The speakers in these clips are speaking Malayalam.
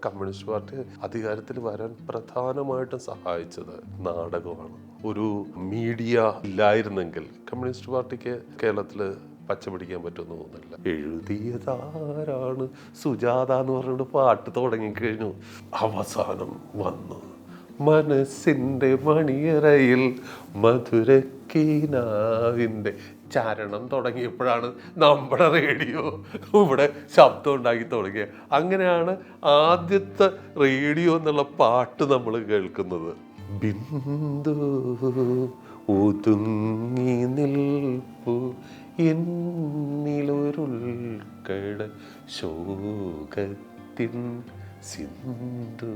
കമ്മ്യൂണിസ്റ്റ് പാർട്ടി അധികാരത്തിൽ വരാൻ പ്രധാനമായിട്ടും സഹായിച്ചത് നാടകമാണ്. ഒരു മീഡിയ ഇല്ലായിരുന്നെങ്കിൽ കമ്മ്യൂണിസ്റ്റ് പാർട്ടിക്ക് കേരളത്തിൽ പച്ച പിടിക്കാൻ പറ്റുമെന്ന് തോന്നുന്നില്ല. എഴുതിയതാരാണ് സുജാത എന്ന് പറഞ്ഞിട്ട് പാട്ട് തുടങ്ങിക്കഴിഞ്ഞു. അവസാനം വന്നു മനസ്സിൻ്റെ മണിയറയിൽ മധുരക്കീനാവിൻ്റെ ചരണം തുടങ്ങിയപ്പോഴാണ് നമ്മുടെ റേഡിയോ ഇവിടെ ശബ്ദം ഉണ്ടാക്കി തുടങ്ങിയത്. അങ്ങനെയാണ് ആദ്യത്തെ റേഡിയോ എന്നുള്ള പാട്ട് നമ്മൾ കേൾക്കുന്നത്. ബിന്ദു ഒതുങ്ങി നിൽപ്പു എന്നിലൊരുൾക്കട ശോകത്തിൻ സിന്ധു.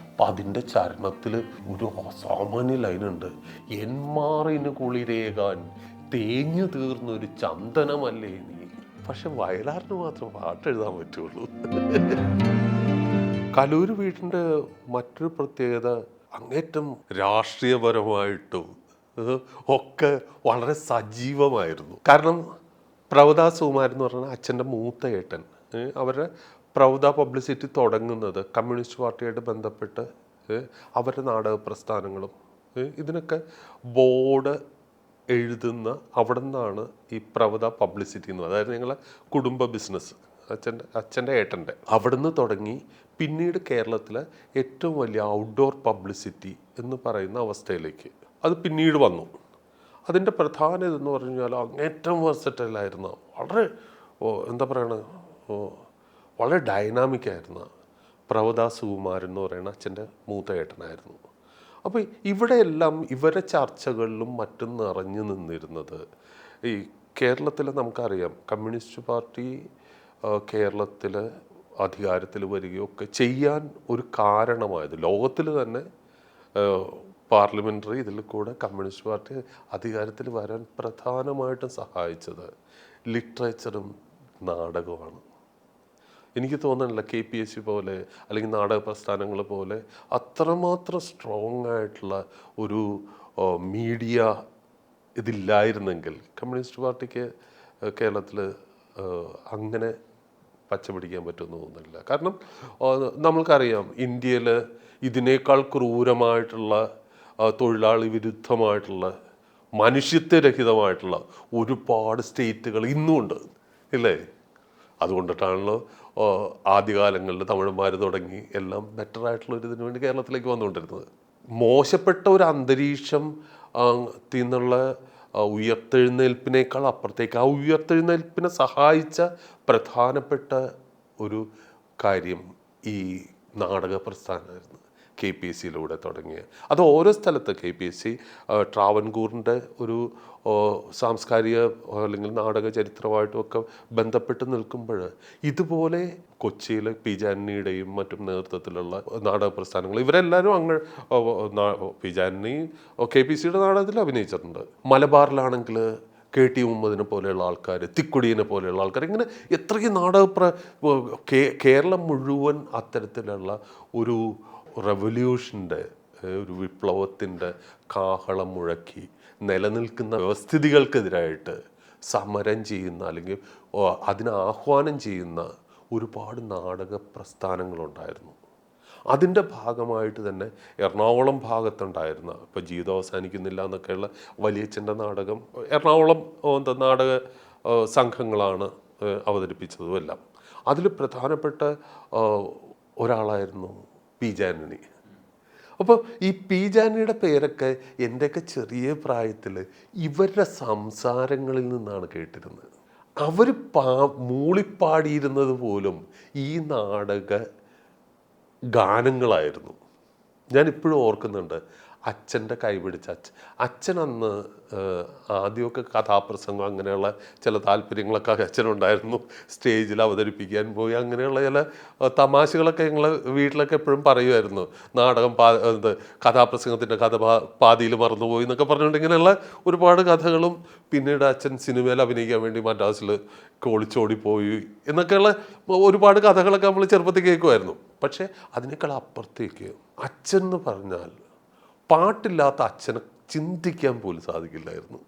അപ്പം അതിൻ്റെ ചരണത്തിൽ ഒരു അസാമാന്യ ലൈനുണ്ട്. എന്മാറിന് കുളിരേകാൻ തേഞ്ഞു തീർന്നൊരു ചന്ദനമല്ലേ നീ. പക്ഷെ വയലാറിന് മാത്രം പാട്ട് എഴുതാൻ പറ്റുള്ളൂ. കലൂർ വീടിൻ്റെ മറ്റൊരു പ്രത്യേകത അങ്ങേറ്റം രാഷ്ട്രീയപരമായിട്ടും ഒക്കെ വളരെ സജീവമായിരുന്നു. കാരണം പ്രവദ സുകുമാരൻ എന്ന് പറഞ്ഞാൽ അച്ഛൻ്റെ മൂത്ത ഏട്ടൻ, അവരുടെ പ്രവദ പബ്ലിസിറ്റി തുടങ്ങുന്നത് കമ്മ്യൂണിസ്റ്റ് പാർട്ടിയായിട്ട് ബന്ധപ്പെട്ട് അവരുടെ നാടക പ്രസ്ഥാനങ്ങളും ഇതിനൊക്കെ ബോർഡ് എഴുതുന്ന അവിടെ നിന്നാണ് ഈ പ്രവദ പബ്ലിസിറ്റി എന്ന്. അതായത് ഞങ്ങളെ കുടുംബ ബിസിനസ് അച്ഛൻ്റെ ഏട്ടൻ്റെ അവിടുന്ന് തുടങ്ങി പിന്നീട് കേരളത്തിലെ ഏറ്റവും വലിയ ഔട്ട്ഡോർ പബ്ലിസിറ്റി എന്ന് പറയുന്ന അവസ്ഥയിലേക്ക് അത് പിന്നീട് വന്നു. അതിൻ്റെ പ്രധാന ഇതെന്ന് പറഞ്ഞു കഴിഞ്ഞാൽ അങ്ങേറ്റം വെർസറ്റൈലായിരുന്ന വളരെ എന്താ പറയണ വളരെ ഡൈനാമിക്കായിരുന്ന പ്രവദ സുകുമാരൻ എന്ന് പറയുന്ന അച്ഛൻ്റെ മൂത്ത ഏട്ടനായിരുന്നു. അപ്പോൾ ഇവിടെയെല്ലാം ഇവരെ ചർച്ചകളിലും മറ്റും നിറഞ്ഞു നിന്നിരുന്നത് ഈ കേരളത്തിൽ നമുക്കറിയാം കമ്മ്യൂണിസ്റ്റ് പാർട്ടി കേരളത്തിൽ അധികാരത്തിൽ വരികയൊക്കെ ചെയ്യാൻ ഒരു കാരണമായത് ലോകത്തിൽ തന്നെ പാർലമെൻ്ററി ഇതിൽ കൂടെ കമ്മ്യൂണിസ്റ്റ് പാർട്ടി അധികാരത്തിൽ വരാൻ പ്രധാനമായിട്ടും സഹായിച്ചത് ലിറ്ററേച്ചറും നാടകമാണ്. എനിക്ക് തോന്നുന്നില്ല KPSC പോലെ അല്ലെങ്കിൽ നാടക പ്രസ്ഥാനങ്ങൾ പോലെ അത്രമാത്രം സ്ട്രോങ് ആയിട്ടുള്ള ഒരു മീഡിയ ഇതില്ലായിരുന്നെങ്കിൽ കമ്മ്യൂണിസ്റ്റ് പാർട്ടിക്ക് കേരളത്തിൽ അങ്ങനെ പച്ച പിടിക്കാൻ പറ്റുമെന്ന് തോന്നുന്നില്ല. കാരണം നമ്മൾക്കറിയാം ഇന്ത്യയിൽ ഇതിനേക്കാൾ ക്രൂരമായിട്ടുള്ള തൊഴിലാളി വിരുദ്ധമായിട്ടുള്ള മനുഷ്യത്വരഹിതമായിട്ടുള്ള ഒരുപാട് സ്റ്റേറ്റുകൾ ഇന്നുമുണ്ട്, ഇല്ലേ? അതുകൊണ്ടിട്ടാണല്ലോ ആദ്യകാലങ്ങളിൽ തമിഴന്മാർ തുടങ്ങി എല്ലാം ബെറ്ററായിട്ടുള്ളൊരിതിനു വേണ്ടി കേരളത്തിലേക്ക് വന്നുകൊണ്ടിരുന്നത്. മോശപ്പെട്ട ഒരു അന്തരീക്ഷം നിന്നുള്ള ഉയർത്തെഴുന്നേൽപ്പിനേക്കാൾ അപ്പുറത്തേക്ക് ആ ഉയർത്തെഴുന്നേൽപ്പിനെ സഹായിച്ച പ്രധാനപ്പെട്ട ഒരു കാര്യം ഈ നാടക പ്രസ്ഥാനമായിരുന്നു. KPSCയിലൂടെ തുടങ്ങിയ അത് ഓരോ സ്ഥലത്ത് KPSC ട്രാവൻകൂറിൻ്റെ ഒരു സാംസ്കാരിക അല്ലെങ്കിൽ നാടക ചരിത്രമായിട്ടുമൊക്കെ ബന്ധപ്പെട്ട് നിൽക്കുമ്പോൾ ഇതുപോലെ കൊച്ചിയിൽ പി ജാനിയുടെയും മറ്റും നേതൃത്വത്തിലുള്ള നാടക പ്രസ്ഥാനങ്ങൾ ഇവരെല്ലാവരും പി ജാനി KPSCയുടെ നാടകത്തിൽ അഭിനയിച്ചിട്ടുണ്ട്. മലബാറിലാണെങ്കിൽ KT മുഹമ്മദിനെ പോലെയുള്ള ആൾക്കാർ, തിക്കുടിയനെ പോലെയുള്ള ആൾക്കാർ, ഇങ്ങനെ എത്രയും കേരളം മുഴുവൻ അത്തരത്തിലുള്ള ഒരു റെവല്യൂഷൻ്റെ ഒരു വിപ്ലവത്തിൻ്റെ കാഹളം മുഴക്കി നിലനിൽക്കുന്ന വ്യവസ്ഥിതികൾക്കെതിരായിട്ട് സമരം ചെയ്യുന്ന അല്ലെങ്കിൽ അതിനെ ആഹ്വാനം ചെയ്യുന്ന ഒരുപാട് നാടക പ്രസ്ഥാനങ്ങളുണ്ടായിരുന്നു. അതിൻ്റെ ഭാഗമായിട്ട് തന്നെ എറണാകുളം ഭാഗത്തുണ്ടായിരുന്ന ഇപ്പോൾ ജീവിതം അവസാനിക്കുന്നില്ല എന്നൊക്കെയുള്ള വലിയച്ഛൻ്റെ നാടകം എറണാകുളം നാടക സംഘങ്ങളാണ് അവതരിപ്പിച്ചതുമെല്ലാം. അതിൽ പ്രധാനപ്പെട്ട ഒരാളായിരുന്നു പി ജാനണി. അപ്പോൾ ഈ പി ജാനണിയുടെ പേരൊക്കെ എൻ്റെയൊക്കെ ചെറിയ പ്രായത്തിൽ ഇവരുടെ സംസാരങ്ങളിൽ നിന്നാണ് കേട്ടിരുന്നത്. അവർ മൂളിപ്പാടിയിരുന്നത് പോലും ഈ നാടക ഗാനങ്ങളായിരുന്നു. ഞാനിപ്പോഴും ഓർക്കുന്നുണ്ട് അച്ഛൻ്റെ കൈപിടിച്ച അച്ഛൻ അന്ന് ആദ്യമൊക്കെ കഥാപ്രസംഗം അങ്ങനെയുള്ള ചില താല്പര്യങ്ങളൊക്കെ അച്ഛനുണ്ടായിരുന്നു. സ്റ്റേജിൽ അവതരിപ്പിക്കാൻ പോയി അങ്ങനെയുള്ള ചില തമാശകളൊക്കെ ഞങ്ങൾ വീട്ടിലൊക്കെ എപ്പോഴും പറയുമായിരുന്നു. നാടകം കഥാപ്രസംഗത്തിൻ്റെ കഥ പാതിയിൽ മറന്നുപോയി എന്നൊക്കെ പറഞ്ഞുകൊണ്ട് ഇങ്ങനെയുള്ള ഒരുപാട് കഥകളും പിന്നീട് അച്ഛൻ സിനിമയിൽ അഭിനയിക്കാൻ വേണ്ടി മദ്രാസിൽ ഒളിച്ചോടിപ്പോയി എന്നൊക്കെയുള്ള ഒരുപാട് കഥകളൊക്കെ നമ്മൾ ചെറുപ്പത്തിൽ കേൾക്കുമായിരുന്നു. പക്ഷേ അതിനേക്കാൾ അപ്പുറത്തേക്ക് അച്ഛൻ എന്ന് പറഞ്ഞാൽ പാട്ടില്ലാത്ത അച്ഛനെ ചിന്തിക്കാൻ പോലും സാധിക്കില്ലായിരുന്നു.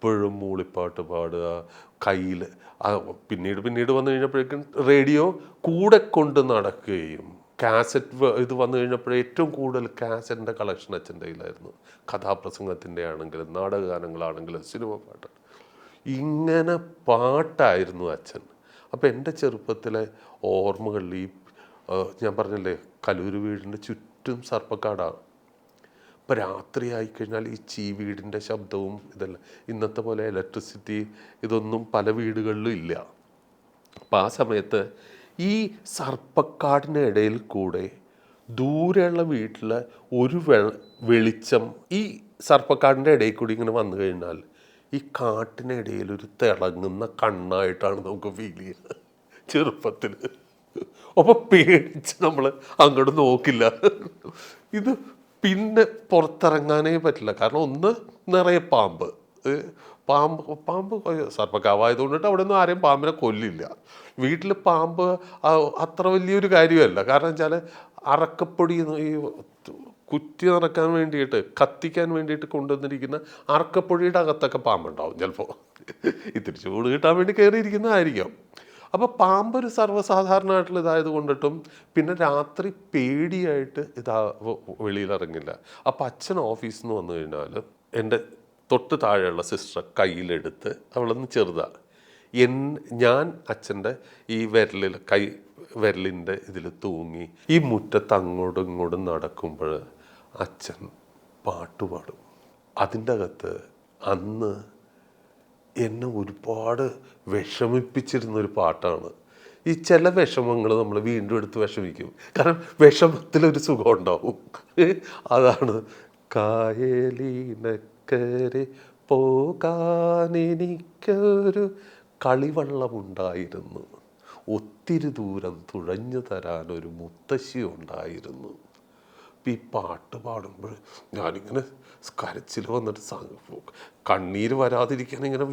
എപ്പോഴും മൂളിപ്പാട്ട് പാടുക, കയ്യിൽ പിന്നീട് വന്നു കഴിഞ്ഞപ്പോഴേക്കും റേഡിയോ കൂടെ കൊണ്ട് നടക്കുകയും കാസറ്റ് ഇത് വന്നു കഴിഞ്ഞപ്പോൾ ഏറ്റവും കൂടുതൽ കാസറ്റിൻ്റെ കളക്ഷൻ അച്ഛൻ്റെ കയ്യിലായിരുന്നു. കഥാപ്രസംഗത്തിൻ്റെ ആണെങ്കിലും നാടകഗാനങ്ങളാണെങ്കിലും സിനിമ പാട്ട്, ഇങ്ങനെ പാട്ടായിരുന്നു അച്ഛൻ. അപ്പം എൻ്റെ ചെറുപ്പത്തിലെ ഓർമ്മകളിൽ ഞാൻ പറഞ്ഞില്ലേ കലൂർ വീടിൻ്റെ ചുറ്റും സർപ്പക്കാടാണ്. ഇപ്പം രാത്രി ആയിക്കഴിഞ്ഞാൽ ഈ വീടിൻ്റെ ശബ്ദവും ഇതല്ല, ഇന്നത്തെ പോലെ ഇലക്ട്രിസിറ്റി ഇതൊന്നും പല വീടുകളിലും ഇല്ല. അപ്പം ആ സമയത്ത് ഈ സർപ്പക്കാടിൻ്റെ ഇടയിൽ കൂടെ ദൂരെയുള്ള വീട്ടിൽ ഒരു വെളിച്ചം ഈ സർപ്പക്കാടിൻ്റെ ഇടയിൽ കൂടി ഇങ്ങനെ വന്നു കഴിഞ്ഞാൽ ഈ കാട്ടിനിടയിൽ ഒരു തിളങ്ങുന്ന കണ്ണായിട്ടാണ് നമുക്ക് ഫീൽ ചെയ്യുന്നത് ചെറുപ്പത്തിൽ. അപ്പോൾ പേടിച്ച് നമ്മൾ അങ്ങോട്ട് നോക്കില്ല. ഇത് പിന്നെ പുറത്തിറങ്ങാനേ പറ്റില്ല. കാരണം ഒന്ന് നിറയെ പാമ്പ് സർപ്പക്കാവായതുകൊണ്ടിട്ട് അവിടെ ഒന്നും ആരെയും പാമ്പിനെ കൊല്ലില്ല. വീട്ടിൽ പാമ്പ് അത്ര വലിയൊരു കാര്യമല്ല. കാരണം വെച്ചാൽ അറക്കപ്പൊടി ഈ കുറ്റി നിറക്കാൻ വേണ്ടിയിട്ട് കത്തിക്കാൻ വേണ്ടിയിട്ട് കൊണ്ടുവന്നിരിക്കുന്ന അറക്കപ്പൊടിയുടെ അകത്തൊക്കെ പാമ്പുണ്ടാവും ചിലപ്പോൾ. ഇത്തിരി ചൂട് കിട്ടാൻ വേണ്ടി കയറിയിരിക്കുന്നതായിരിക്കും. അപ്പോൾ പാമ്പൊരു സർവ്വസാധാരണമായിട്ടുള്ള ഇതായത് കൊണ്ടിട്ടും പിന്നെ രാത്രി പേടിയായിട്ട് വെളിയിലിറങ്ങില്ല. അപ്പോൾ അച്ഛൻ ഓഫീസിൽ നിന്ന് വന്നു കഴിഞ്ഞാൽ എൻ്റെ തൊട്ട് താഴെയുള്ള സിസ്റ്റർ കയ്യിലെടുത്ത്, അവളൊന്ന് ചെറുതാണ്, ഞാൻ അച്ഛൻ്റെ ഈ വിരലിൻ്റെ ഇതിൽ തൂങ്ങി ഈ മുറ്റത്ത് അങ്ങോട്ടും ഇങ്ങോട്ടും നടക്കുമ്പോൾ അച്ഛൻ പാട്ട് പാടും. അതിൻ്റെ അകത്ത് അന്ന് എന്നെ ഒരുപാട് വിഷമിപ്പിച്ചിരുന്നൊരു പാട്ടാണ്. ഈ ചില വിഷമങ്ങൾ നമ്മൾ വീണ്ടും എടുത്ത് വിഷമിക്കും. കാരണം വിഷമത്തിലൊരു സുഖം ഉണ്ടാവും. അതാണ് കായലിനക്കരെ പോകാനെനിക്കൊരു കളിവള്ളമുണ്ടായിരുന്നു, ഒത്തിരി ദൂരം തുഴഞ്ഞു തരാനൊരു മുത്തശ്ശി ഉണ്ടായിരുന്നു. ഈ പാട്ട് പാടുമ്പോൾ ഞാനിങ്ങനെ കരച്ചിൽ വന്നിട്ട് കണ്ണീര് വരാതിരിക്കാൻ ഇങ്ങനെ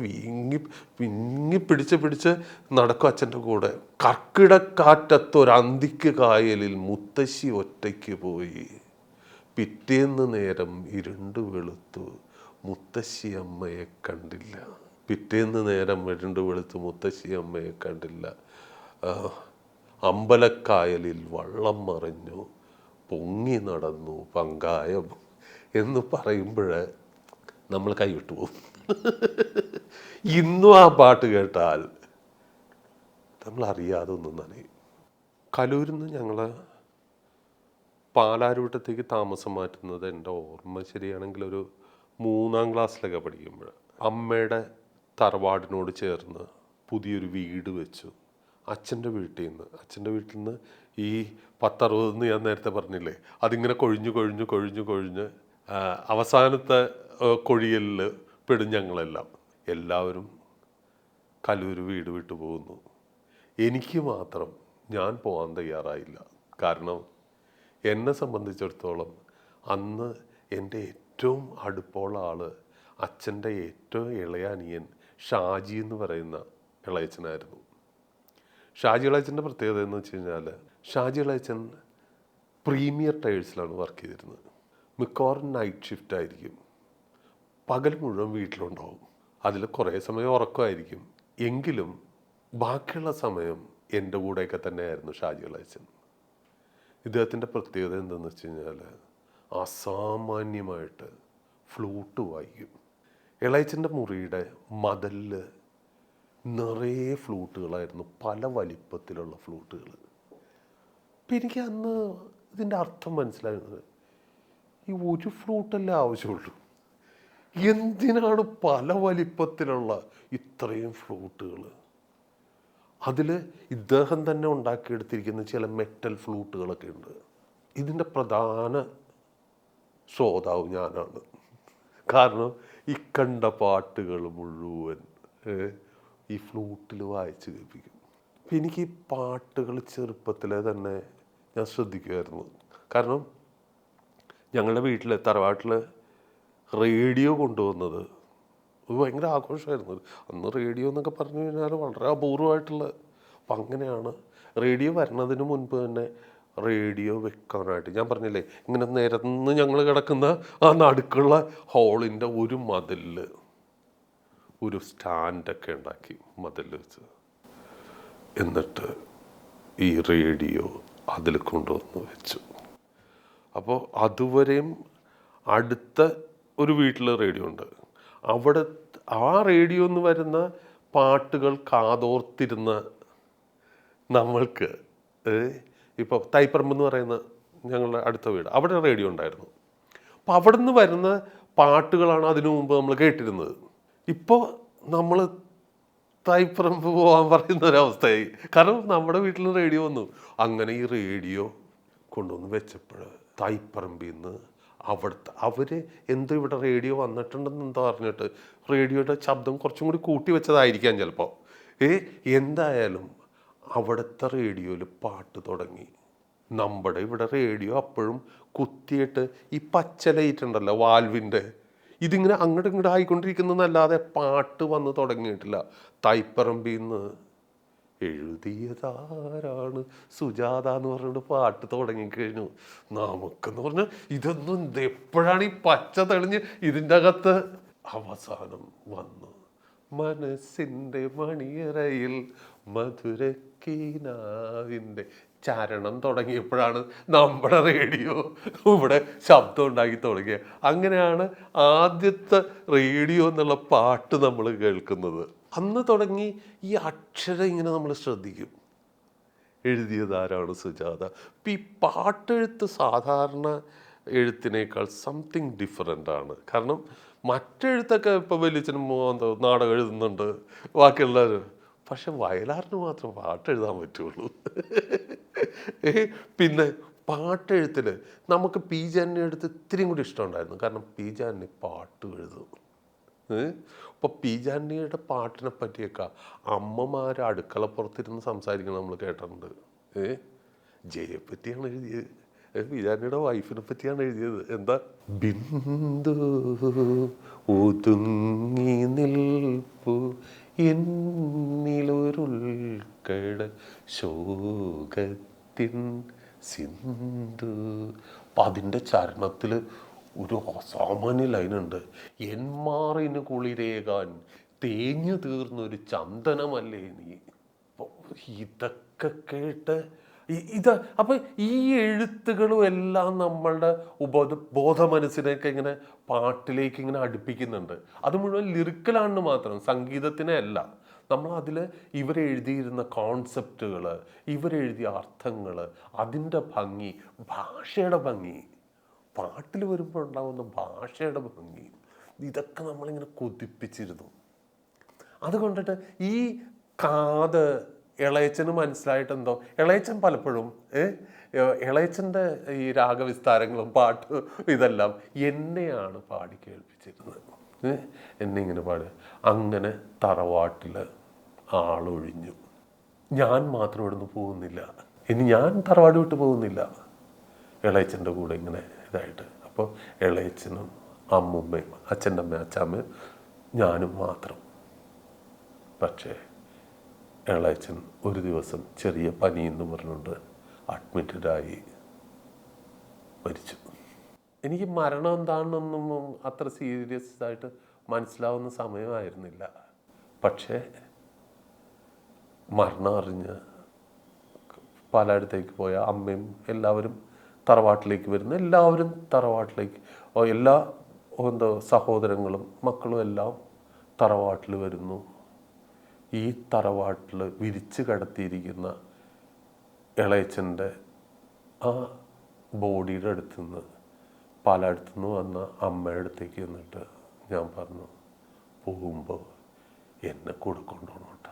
വിങ്ങി പിടിച്ച് നടക്കും അച്ഛൻ്റെ കൂടെ. കർക്കിടക്കാറ്റത്തൊരന്തിക്ക് കായലിൽ മുത്തശ്ശി ഒറ്റയ്ക്ക് പോയി, പിറ്റേന്ന് നേരം ഇരുണ്ട് വെളുത്തു മുത്തശ്ശി അമ്മയെ കണ്ടില്ല. പിറ്റേന്ന് നേരം ഇരുണ്ട് വെളുത്തു മുത്തശ്ശി അമ്മയെ കണ്ടില്ല. അമ്പലക്കായലിൽ വള്ളം മറിഞ്ഞു, പൊങ്ങി നടന്നു പങ്കായം എന്ന് പറയുമ്പോൾ നമ്മൾ കൈവിട്ടു പോകും. ഇന്നും ആ പാട്ട് കേട്ടാൽ നമ്മൾ അറിയാതെ ഒന്നും നനയും. കലൂരിൽ നിന്ന് ഞങ്ങൾ പാലാരൂട്ടത്തേക്ക് താമസം മാറ്റുന്നത് എൻ്റെ ഓർമ്മ ശരിയാണെങ്കിൽ ഒരു 3ാം ക്ലാസ്സിലൊക്കെ പഠിക്കുമ്പോൾ അമ്മയുടെ തറവാടിനോട് ചേർന്ന് പുതിയൊരു വീട് വെച്ചു. അച്ഛൻ്റെ വീട്ടിൽ നിന്ന് ഈ 10-60 ഞാൻ നേരത്തെ പറഞ്ഞില്ലേ, അതിങ്ങനെ കൊഴിഞ്ഞ് അവസാനത്തെ കൊഴിയലിൽ പെടും ഞങ്ങളെല്ലാം. എല്ലാവരും കലൂർ വീട് വിട്ടു പോകുന്നു. എനിക്ക് മാത്രം ഞാൻ പോകാൻ തയ്യാറായില്ല. കാരണം എന്നെ സംബന്ധിച്ചിടത്തോളം അന്ന് എൻ്റെ ഏറ്റവും അടുപ്പമുള്ള ആൾ അച്ഛൻ്റെ ഏറ്റവും ഇളയ അനിയൻ ഷാജി എന്ന് പറയുന്ന ഇളയച്ചനായിരുന്നു. ഷാജി ഇളയച്ചൻ്റെ പ്രത്യേകത എന്ന് വെച്ച് കഴിഞ്ഞാൽ ഷാജി ഇളയച്ചൻ പ്രീമിയർ ടൈൽസിലാണ് വർക്ക് ചെയ്തിരുന്നത്. മിക്കവാറും നൈറ്റ് ഷിഫ്റ്റ് ആയിരിക്കും. പകൽ മുഴുവൻ വീട്ടിലുണ്ടാവും. അതിൽ കുറേ സമയം ഉറക്കമായിരിക്കും. എങ്കിലും ബാക്കിയുള്ള സമയം എൻ്റെ കൂടെയൊക്കെ തന്നെയായിരുന്നു ഷാജി ഇളയച്ചൻ. ഇദ്ദേഹത്തിൻ്റെ പ്രത്യേകത എന്താണെന്ന് വെച്ച് കഴിഞ്ഞാൽ അസാമാന്യമായിട്ട് ഫ്ലൂട്ട് വായിക്കും. ഇളയച്ചൻ്റെ മുറിയുടെ മതിലിൽ നിറയെ ഫ്ലൂട്ടുകളായിരുന്നു, പല വലിപ്പത്തിലുള്ള ഫ്ലൂട്ടുകൾ. അപ്പം എനിക്ക് അന്ന് ഇതിൻ്റെ അർത്ഥം മനസ്സിലായിരുന്നത്, ഈ ഒരു ഫ്ലൂട്ടല്ലേ ആവശ്യമുള്ളൂ, എന്തിനാണ് പല വലിപ്പത്തിലുള്ള ഇത്രയും ഫ്ലൂട്ടുകൾ? അതിൽ ഇദ്ദേഹം തന്നെ ഉണ്ടാക്കിയെടുത്തിരിക്കുന്ന ചില മെറ്റൽ ഫ്ലൂട്ടുകളൊക്കെ ഉണ്ട്. ഇതിൻ്റെ പ്രധാന ശ്രോതാവ് ഞാനാണ്. കാരണം ഈ കണ്ട പാട്ടുകൾ മുഴുവൻ ഈ ഫ്ലൂട്ടിൽ വായിച്ച് കേൾപ്പിക്കും. അപ്പം എനിക്ക് ഈ പാട്ടുകൾ ചെറുപ്പത്തിലെ തന്നെ ഞാൻ ശ്രദ്ധിക്കുമായിരുന്നു. കാരണം ഞങ്ങളുടെ വീട്ടിൽ തറവാട്ടിൽ റേഡിയോ കൊണ്ടുവന്നത് അത് ഭയങ്കര ആഘോഷമായിരുന്നു. അന്ന് റേഡിയോ എന്നൊക്കെ പറഞ്ഞു കഴിഞ്ഞാൽ വളരെ അപൂർവമായിട്ടുള്ള. അപ്പം അങ്ങനെയാണ് റേഡിയോ വരുന്നതിന് മുൻപ് തന്നെ റേഡിയോ വെക്കാനായിട്ട് ഞാൻ പറഞ്ഞില്ലേ, ഇങ്ങനെ നിരന്ന് ഞങ്ങൾ കിടക്കുന്ന ആ നടുക്കുള്ള ഹോളിൻ്റെ ഒരു മതിലിൽ ഒരു സ്റ്റാൻഡൊക്കെ ഉണ്ടാക്കി മതിൽ വെച്ച്. എന്നിട്ട് ഈ റേഡിയോ അതിൽ കൊണ്ടുവന്ന് വെച്ചു. അപ്പോൾ അതുവരെയും അടുത്ത ഒരു വീട്ടിൽ റേഡിയോ ഉണ്ട്. അവിടെ ആ റേഡിയോ എന്ന് വരുന്ന പാട്ടുകൾ കാതോർത്തിരുന്ന നമ്മൾക്ക്, ഇപ്പോൾ തൈപ്പറമ്പ് എന്ന് പറയുന്ന ഞങ്ങളുടെ അടുത്ത വീട്, അവിടെ റേഡിയോ ഉണ്ടായിരുന്നു. അപ്പോൾ അവിടെ നിന്ന് വരുന്ന പാട്ടുകളാണ് അതിനു മുമ്പ് നമ്മൾ കേട്ടിരുന്നത്. ഇപ്പോൾ നമ്മൾ തൈപ്പറമ്പ് പോകാൻ പറയുന്ന ഒരവസ്ഥയായി. കാരണം നമ്മുടെ വീട്ടിൽ റേഡിയോ വന്നു. അങ്ങനെ ഈ റേഡിയോ കൊണ്ടുവന്ന് വെച്ചപ്പോൾ തൈപ്പറമ്പിൽ നിന്ന് അവിടുത്തെ അവർ എന്തോ ഇവിടെ റേഡിയോ വന്നിട്ടുണ്ടെന്ന് എന്താ പറഞ്ഞിട്ട് റേഡിയോയുടെ ശബ്ദം കുറച്ചും കൂടി കൂട്ടി വെച്ചതായിരിക്കാം ചിലപ്പോൾ. എന്തായാലും അവിടുത്തെ റേഡിയോയിൽ പാട്ട് തുടങ്ങി. നമ്മുടെ ഇവിടെ റേഡിയോ അപ്പോഴും കുത്തിയിട്ട് ഈ പച്ച ലൈറ്റ് ഉണ്ടല്ലോ വാൽവിൻ്റെ, ഇതിങ്ങനെ അങ്ങോട്ടും ഇങ്ങോട്ട് ആയിക്കൊണ്ടിരിക്കുന്നതല്ലാതെ പാട്ട് വന്ന് തുടങ്ങിയിട്ടില്ല. തൈപ്പറമ്പിൽ നിന്ന് എഴുതിയതാരാണ് സുജാത എന്ന് പറഞ്ഞിട്ട് പാട്ട് തുടങ്ങിക്കഴിഞ്ഞു. നമുക്കെന്ന് പറഞ്ഞാൽ ഇതൊന്നും എപ്പോഴാണ് ഈ പച്ച തെളിഞ്ഞ് ഇതിൻ്റെ അകത്ത് അവസാനം വന്നു. മനസ്സിൻ്റെ മണിയറയിൽ മധുരക്കീനാവിൻ്റെ ചരണം തുടങ്ങിയപ്പോഴാണ് നമ്മുടെ റേഡിയോ ഇവിടെ ശബ്ദം ഉണ്ടാക്കി തുടങ്ങിയത്. അങ്ങനെയാണ് ആദ്യത്തെ റേഡിയോ എന്നുള്ള പാട്ട് നമ്മൾ കേൾക്കുന്നത്. അന്ന് തുടങ്ങി ഈ അക്ഷരം ഇങ്ങനെ നമ്മൾ ശ്രദ്ധിക്കും. എഴുതിയതാരാണ് സുജാത. ഇപ്പം ഈ പാട്ടെഴുത്ത് സാധാരണ എഴുത്തിനേക്കാൾ സംതിങ് ഡിഫറെൻ്റ് ആണ്. കാരണം മറ്റെഴുത്തൊക്കെ ഇപ്പോൾ വലിയച്ഛനും നാടകം എഴുതുന്നുണ്ട് ബാക്കിയുള്ളവർ, പക്ഷെ വയലാറിന് മാത്രം പാട്ട് എഴുതാൻ പറ്റുള്ളൂ. പിന്നെ പാട്ടെഴുത്തിൽ നമുക്ക് പി ജാനിനെ എടുത്ത് ഇത്തിരിയും കൂടി ഇഷ്ടമുണ്ടായിരുന്നു. കാരണം പി ജാനി പാട്ട് എഴുതും. ഇപ്പോൾ പി ജാനിയുടെ പാട്ടിനെ പറ്റിയൊക്കെ അമ്മമാർ അടുക്കളപ്പുറത്തിരുന്ന് സംസാരിക്കണം നമ്മൾ കേട്ടിട്ടുണ്ട്. ജയയെ പറ്റിയാണ് എഴുതിയത്, പി ജാനിയുടെ വൈഫിനെ പറ്റിയാണ് എഴുതിയത്. എന്താ ബിന്ദു ഒതുങ്ങി നിൽപ്പു എന്നിലൊരുൾക്കട ശോകത്തിൻ സിന്ധു. അപ്പം അതിൻ്റെ ചരണത്തിൽ ഒരു അസാമാന്യ ലൈനുണ്ട്. എന്മാറിന് കുളിരേകാൻ തേഞ്ഞു തീർന്നൊരു ചന്ദനമല്ലേ നീ. ഇതൊക്കെ കേട്ട് അപ്പം ഈ എഴുത്തുകളും എല്ലാം നമ്മളുടെ ബോധ മനസ്സിനെയൊക്കെ ഇങ്ങനെ പാട്ടിലേക്ക് ഇങ്ങനെ അടുപ്പിക്കുന്നുണ്ട്. അത് മുഴുവൻ ലിറിക്കലാണെന്ന് മാത്രം, സംഗീതത്തിനെ അല്ല. നമ്മൾ അതിൽ ഇവരെഴുതിയിരുന്ന കോൺസെപ്റ്റുകൾ, ഇവരെഴുതിയ അർത്ഥങ്ങൾ, അതിൻ്റെ ഭംഗി, ഭാഷയുടെ ഭംഗി, പാട്ടിൽ വരുമ്പോൾ ഉണ്ടാകുന്ന ഭാഷയുടെ ഭംഗി, ഇതൊക്കെ നമ്മളിങ്ങനെ കൊതിപ്പിച്ചിരുന്നു. അതുകൊണ്ടിട്ട് ഈ കാത് ഇളയച്ചന് മനസ്സിലായിട്ടെന്തോ, ഇളയച്ചൻ പലപ്പോഴും ഇളയച്ചൻ്റെ ഈ രാഗവിസ്താരങ്ങളും പാട്ട് ഇതെല്ലാം എന്നെയാണ് പാടി കേൾപ്പിച്ചിരുന്നത്. എന്നെ ഇങ്ങനെ പാടുക. അങ്ങനെ തറവാട്ടിൽ ആളൊഴിഞ്ഞു. ഞാൻ മാത്രം ഇവിടുന്ന് പോകുന്നില്ല. ഇനി ഞാൻ തറവാട് വിട്ട് പോകുന്നില്ല, ഇളയച്ചൻ്റെ കൂടെ ഇങ്ങനെ ഇതായിട്ട്. അപ്പോൾ ഇളയച്ചനും അമ്മുമ്മയും അച്ഛൻ്റെ അമ്മയും അച്ഛാമ്മയും ഞാനും മാത്രം. പക്ഷേ ഇളയച്ചൻ ഒരു ദിവസം ചെറിയ പനി എന്ന് പറഞ്ഞുകൊണ്ട് അഡ്മിറ്റഡായി മരിച്ചു. എനിക്ക് മരണം എന്താണെന്നൊന്നും അത്ര സീരിയസ് ആയിട്ട് മനസ്സിലാവുന്ന സമയമായിരുന്നില്ല. പക്ഷേ മരണം അറിഞ്ഞ് പലയിടത്തേക്ക് പോയ അമ്മയും എല്ലാവരും തറവാട്ടിലേക്ക് വരുന്നു. എല്ലാവരും തറവാട്ടിലേക്ക്, എല്ലാ സഹോദരങ്ങളും മക്കളും എല്ലാം തറവാട്ടിൽ വരുന്നു. ഈ തറവാട്ടിൽ വിരിച്ച് കിടത്തിയിരിക്കുന്ന ഇളയച്ചൻ്റെ ആ ബോഡിയുടെ അടുത്തുനിന്ന് പലയിടത്തുനിന്ന് വന്ന അമ്മയുടെ അടുത്തേക്ക് എന്നിട്ട് ഞാൻ പറഞ്ഞു, പോകുമ്പോൾ എന്നെ കൂടെ കൊണ്ടുപോകണം.